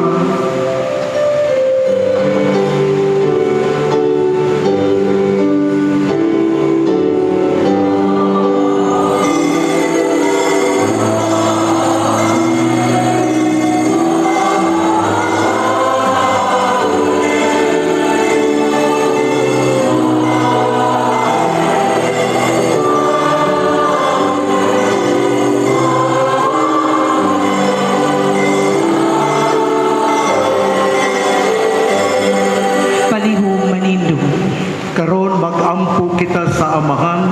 Karon magampo kita sa amahan,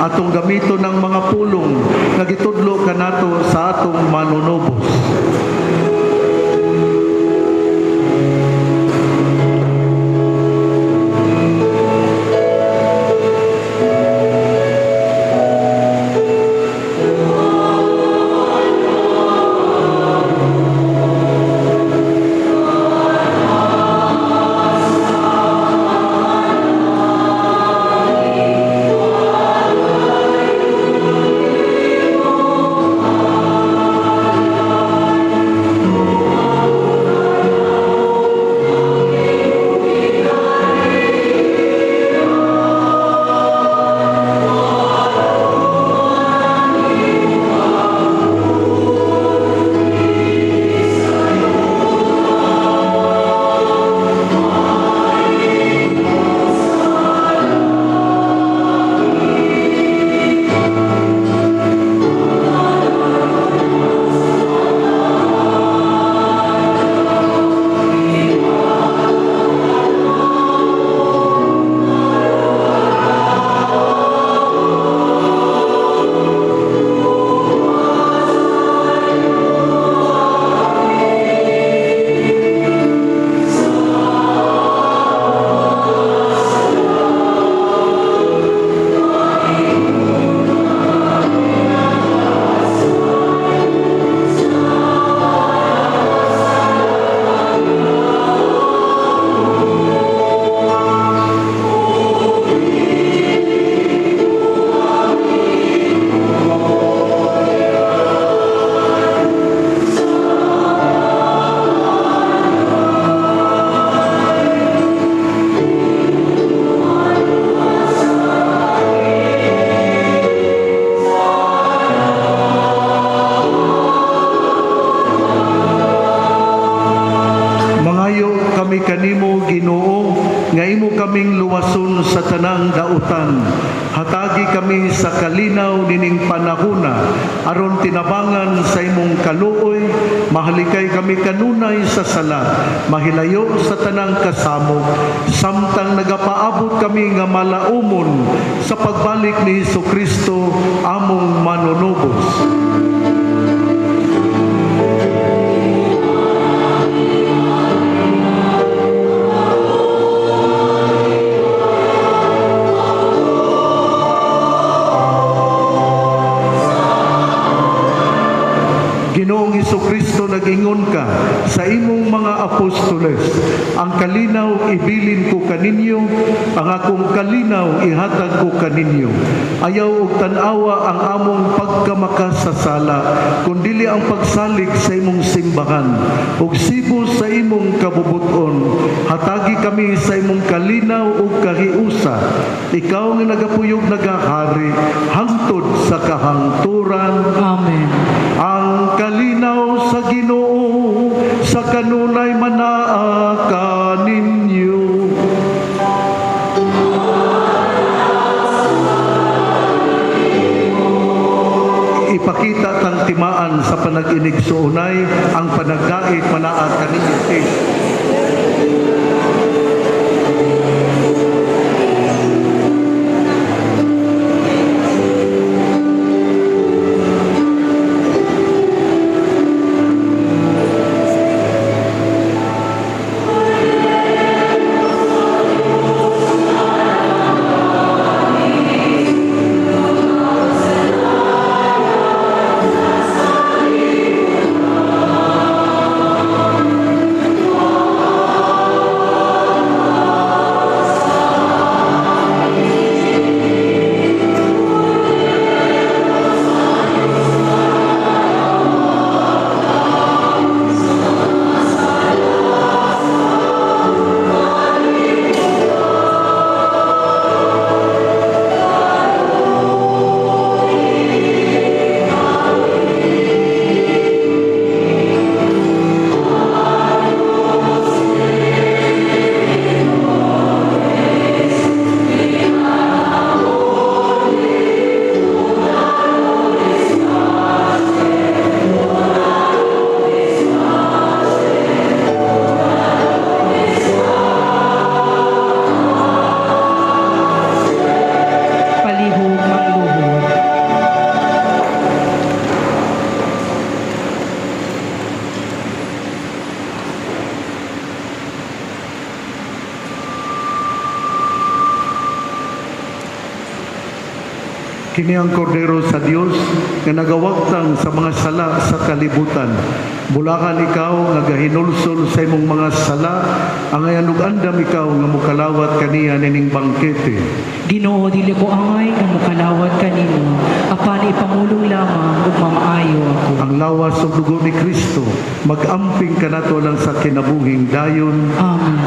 atong gamito ng mga pulong nga gitudlo kanato sa atong manunubos. kanimo Ginoo nga imo kaming luwason sa tanang dautan. Hatagi kami sa kalinaw nining panahona aron tinabangan sa imong kaluoy, mahalikay kami kanunay sa sala, mahilayo sa tanang kasamok, samtang nagapaabot kami nga malaumon sa pagbalik ni Hesukristo among manunubos. Ginoong Hesukristo, nag-ingon ka sa imong mga apostoles, ang kalinaw ibilin ko kaninyo, ang akong kalinaw ihatag ko kaninyo. Ayaw og tan-awa ang among pagkamakasasala, kundili ang pagsalig sa imong simbahan, ug sibo sa imong kabubuton. Hatagi kami sa imong kalinaw ug kahiusa. Ikaw nga nagapuyog nagahari, hangtod sa kahangturan. Amen. Ang kalinaw sa Ginoo sa kanunay manaa kaninyo. Ipakita tang timaan sa panag-inig suunay ang panagdait manaa kaninyo. Kini ang kordero sa Dios nga nagawagtang sa mga sala sa kalibutan. Bulakan ikaw nga gahinulsol sa imong mga sala, ang andam ikaw nga mukalawat kaniya nining bangkete. Ginoo, dili ko angay nga mukalawat kanimo, apan ipamulong lamang ug mamaayo ako. Ang lawas ug dugo ni Kristo mag-amping kanato lang sa kinabuhing dayon. Amen.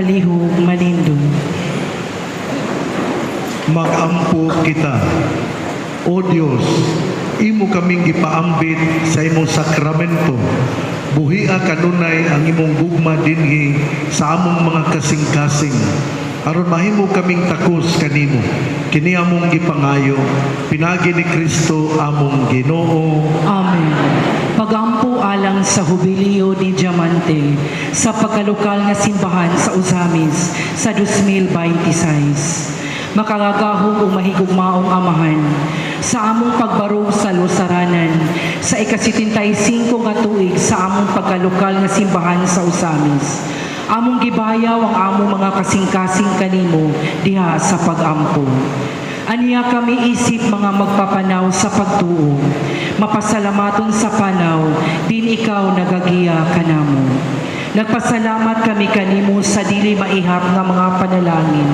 palihog malindong. Magampo kita. O Dios, imo kaming gipaambit sa imong sakramento. Buhia kanunay ang imong gugma dinhi sa among mga kasing-kasing. Aron mahimo kaming takos kanimo. Kini among gipangayo, pinagi ni Kristo among Ginoo. Amen. Pagampo alang sa Jubileo ni Diamante sa pagkalokal nga simbahan sa Usamis sa 2026. Makagagahong o mahigugmaong amahan sa among pagbarog sa Losaranan sa ika-75 nga tuig sa among pagkalokal nga simbahan sa Usamis. Among gibayaw ang among mga kasing-kasing kanimo diha sa pagampo. Aniya kami isip mga magpapanaw sa pagtuo, mapasalamaton sa panaw, din ikaw nagagiya kanamo. Nagpasalamat kami kanimo sa dili maihap nga mga panalangin,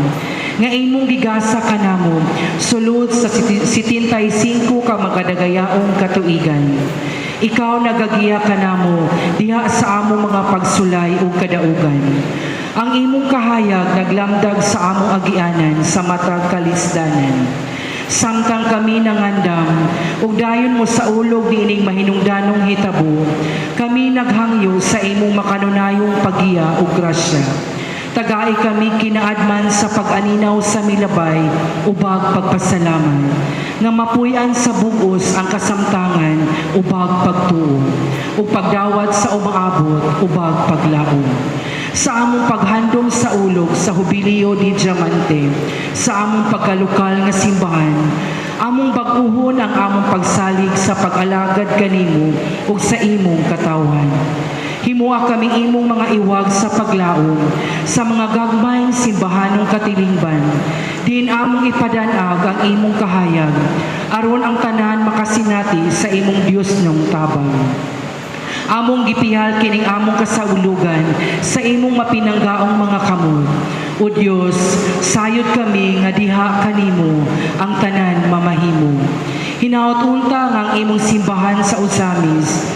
nga imong gigasa kanamo, sulod sa 75 ka magadagayaong katuigan. Ikaw nagagiya kanamo diha sa among mga pagsulay ug kadaugan. Ang imong kahayag naglamdag sa among agianan sa matag kalisdanan. Samtang kami nangandam, ug dayon mo sa ulog niining mahinungdanong hitabo, kami naghangyo sa imong makanunayong pagiya ug grasya. Tagai kami kinaadman sa pag-aninaw sa milabay, ubag pagpasalaman, nga mapuy-an sa bugos ang kasamtangan, ubag pagtuo, ug pagdawat sa umaabot, ubag paglaom. Sa among paghandom sa ulog sa Jubileo ni Diamante, sa among pagkalokal nga simbahan, among baguhon ang among pagsalig sa pag-alagad kanimo ug sa imong katawan. Himuha kami imong mga iwag sa paglaom sa mga gagmayng simbahanong katilingban. Din among ipadanag ang imong kahayag, aron ang tanan makasinati sa imong Dios ng tabang. Among gipihal kining among kasaulugan sa imong mapinanggaong mga kamot. O Dios, sayod kami nga diha kanimo ang tanan mamahimo. Hinaot unta ang imong simbahan sa Usamis,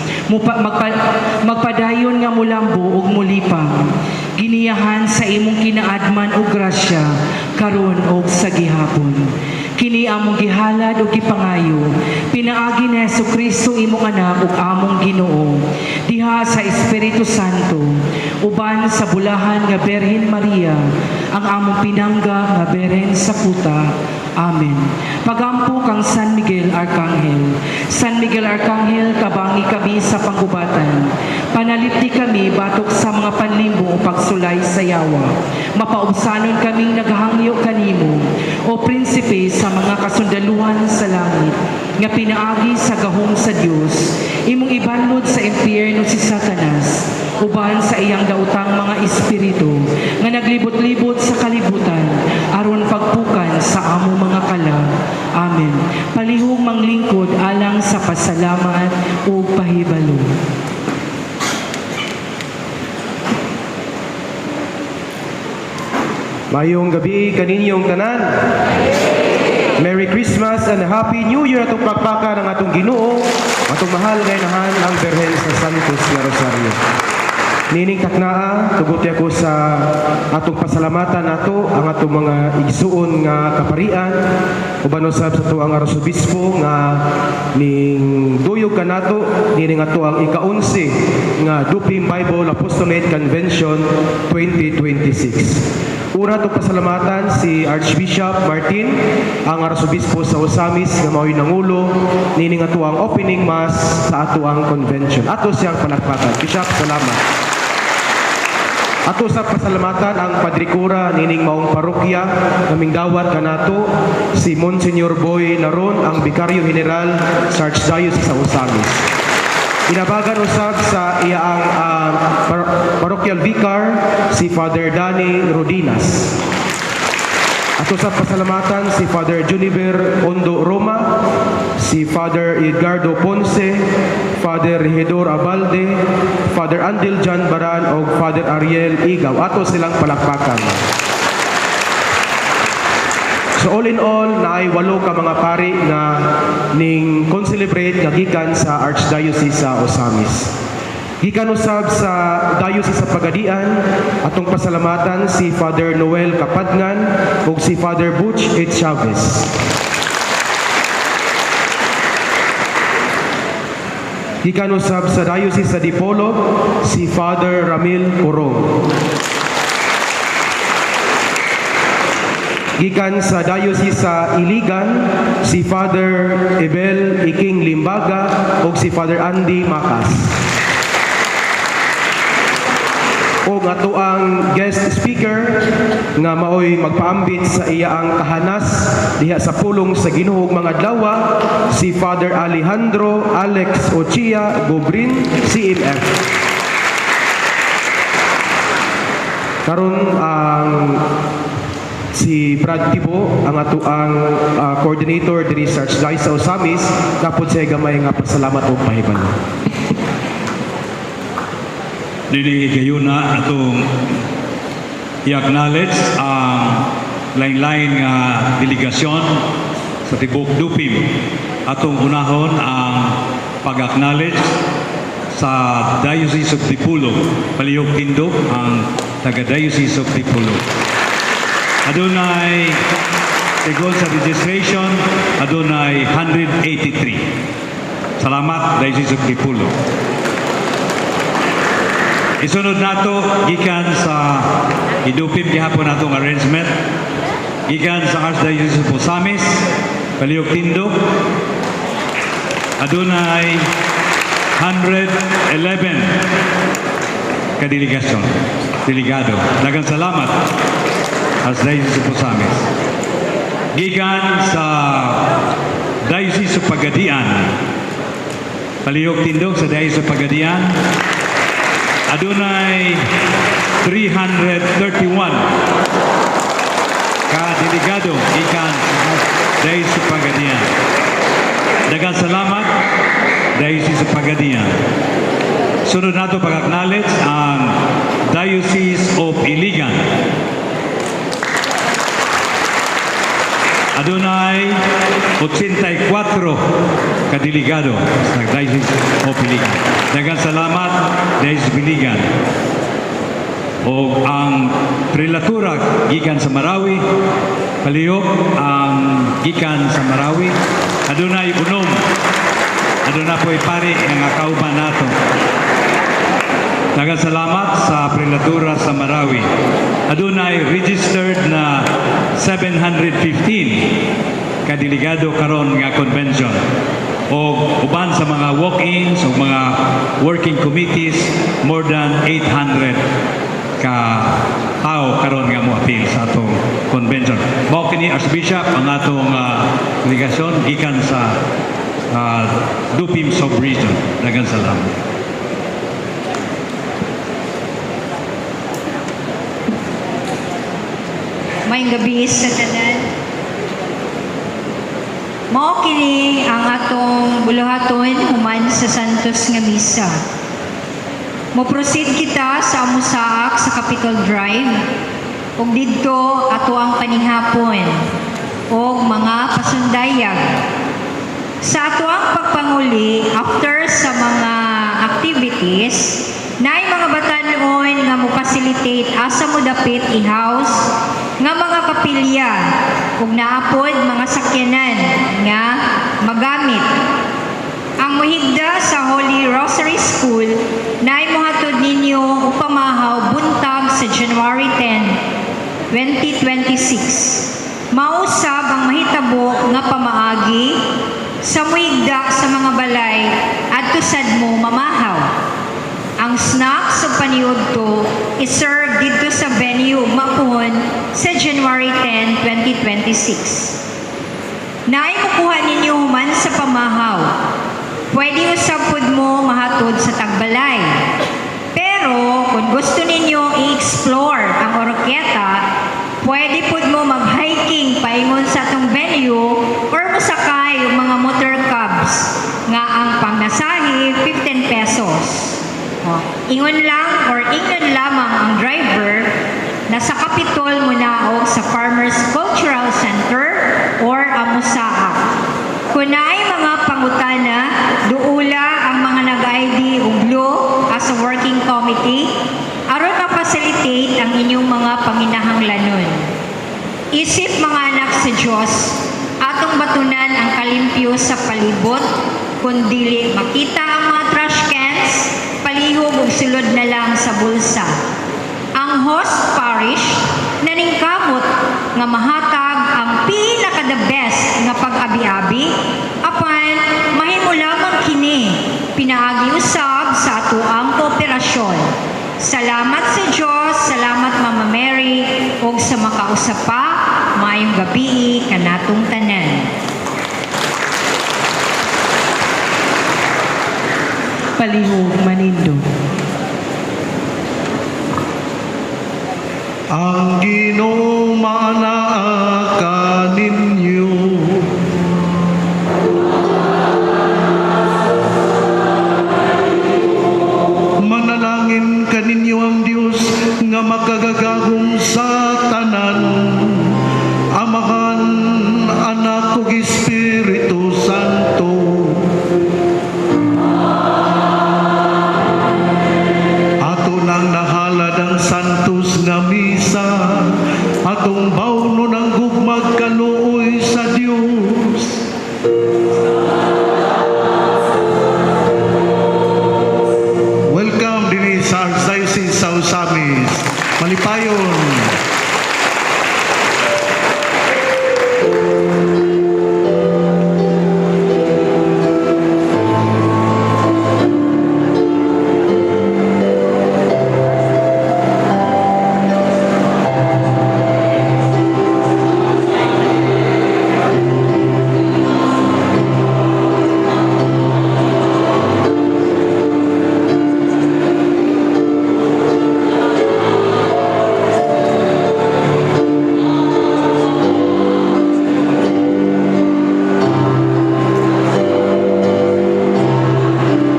magpadayon nga mulambo ug mulipang, giniyahan sa imong kinaadman ug grasya karon ug sa gihapon. Kini among gihalad ug gipangayo, pinaagi ni Jesucristo imong anak ug among Ginoo, diha sa Espiritu Santo, uban sa bulahan nga Birhen Maria, ang among pinangga nga Birhen sa Puta. Amen. Pagampo kang San Miguel Arcangel. San Miguel Arcangel, kabangi kami sa panggubatan. Panalipdi kami batok sa mga panlimbo o pagsulay sa yawa. Mapaubsanon kaming naghangyo kanimo, o prinsipe sa mga kasundaluhan sa langit, nga pinaagi sa gahom sa Dios, imong ibanlod sa impyerno si Satanas, uban sa iyang dautang mga espiritu, nga naglibot-libot sa kalibutan, aron pagpukan sa among mga kalag. Amen. Palihog manglingkod alang sa pasalamat o pahibalo. Mayong gabi kaninyong tanan. Merry Christmas and Happy New Year atong pagpaka ng atong Ginoo, atong mahal nga inahan ang Birhen sa Santos nga Rosario. Nining taknaa, tugot ako sa atong pasalamatan nato ang atong mga igsuon nga kaparian, uban usab sa tuang arsobispo nga ning duyog kanato nining ato ang ika-11 nga Dupim Bible Apostolate Convention 2026. Una itong pasalamatan si Archbishop Martin, ang arsobispo sa Osamis nga mao'y nangulo nining ato ang opening mass sa ato ang convention. Ato siyang palakpakan. Bishop, salamat. Ato sa pasalamatan ang padrikura nining maong parokya naming dawat kanato si Monsignor Boy Naron, ang Bikaryo General sa Archdiocese sa Osamis. Inabagan usab sa iyaang parochial vicar si Father Danny Rodinas. Ato sa pasalamatan si Father Juniver Ondo Roma, si Father Edgardo Ponce, Father Regidor Abalde, Father Andil Jan Baran o Father Ariel Igaw. Ato silang palakpakan. So all in all, naay 8 ka mga pari na ning concelebrate nga gikan sa Archdiocese sa Osamis. Gikan usab sa Diocese sa Pagadian, atong pasalamatan si Father Noel Kapadngan ug si Father Butch H. Chavez. Gikan usab sa Diocese sa Dipolog, si Father Ramil Corong. Gikan sa Diocese sa Iligan, si Father Ebel Iking Limbaga ug si Father Andy Macas. O ato ang guest speaker nga maoy magpaambit sa iyaang kahanas diha sa pulong sa Ginoo ug mga adlaw, si Father Alejandro Alex Ochia Gobrin, CMF. Karon ang si Brad Tibo ang ato ang coordinator diri sa Archdiocese sa Osamis, kapod sa gamay nga pasalamat ug pahibalo. Dili kayo na atong i-acknowledge ang lain-lain nga delegasyon sa tibok Dupim. Atong unahon ang pag-acknowledge sa Diocese of Dipolog, Palihog Tindog, ang taga-Diocese of Dipolog. Adunay tigol sa registration, adunay 183. Salamat, Diocese of Dipolog. Isunod nato gikan sa idupim gihapon natong arrangement gikan sa Archdiocese of Osamis, Palihog Tindog, adunay 111 kadelegasyon, delegado. Daghang salamat Archdiocese of Osamis. Gikan sa Diocese of Pagadian, Palihog Tindog sa Diocese of Pagadian, adunay 331 ka-delegado ikan Diocese of Pagadian. Daghang salamat Diocese of Pagadian. Sunod nato pag-acknowledge ang Diocese of Iligan. Adunay 84 kadelegado sa Diocese of Iligan. Daghang salamat Diocese of Iligan. O ang prelatura gikan sa Marawi, palihog ang gikan sa Marawi. Adunay unom. Aduna po'y pari nga kauban nato. Daghang salamat sa prelatura sa Marawi. Adunay registered na 715 kadelegado karon nga convention. O uban sa mga walk-ins o mga working committees, more than 800 ka tao karon nga moapil sa atong convention. Mao kini Archbishop ang atong delegasyon gikan sa Dupim Sub-Region. Daghang salamat. Maayong gabi sa tanan. Mao kini ang atong buluhaton human sa Santos nga misa. Mo-proceed kita sa amusaak sa Capitol Drive ug didto ato ang panihapon og mga pasundayag. Sa ato ang pagpanguli after sa mga activities, naay mga batanon nga mo-facilitate asa mo dapit i-house nga mga kapilya ug naapod mga sakyanan nga magamit. Ang mohigda sa Holy Rosary School naay mohatod ninyo og pamahaw buntag sa January 10, 2026. Mausab ang mahitabo nga pamaagi sa mohigda sa mga balay adto sad mo mamahaw. Ang snacks sa paniudto is-serve dito sa venue Mapon sa January 10, 2026. Naay makuha ninyo human sa pamahaw. Pwede usab pud mo mahatod sa tagbalay. Pero kung gusto ninyo i-explore ang Oroquieta, pwede pud mo mag-hiking paingon sa atong venue or musakay yung mga motor cabs nga ang pangnasahi 15 pesos. Ingon lang or ingon lamang ang driver na sa Kapitol mo naog sa Farmers Cultural Center or Amusaak. Kung naay mga pangutana, duula ang mga nag-ID ug blue as inyong mga panginahanglanon. Isip mga anak sa Diyos, atong batunan ang kalimpyo sa palibot, kundili makita ang mga trash cans, palihog ug sulod na lang sa bulsa. Ang host parish naningkamot nga mahatag ang pinaka the best nga pag-abi-abi apan mahimo lamang kini pinaagi usab sa atoang kooperasyon. Salamat sa Diyos, salamat Mama Mary ug sa makausap pa, maayong gabi kanatong tanan. Palihog Manindo. Ang Ginoo manaa kaninyo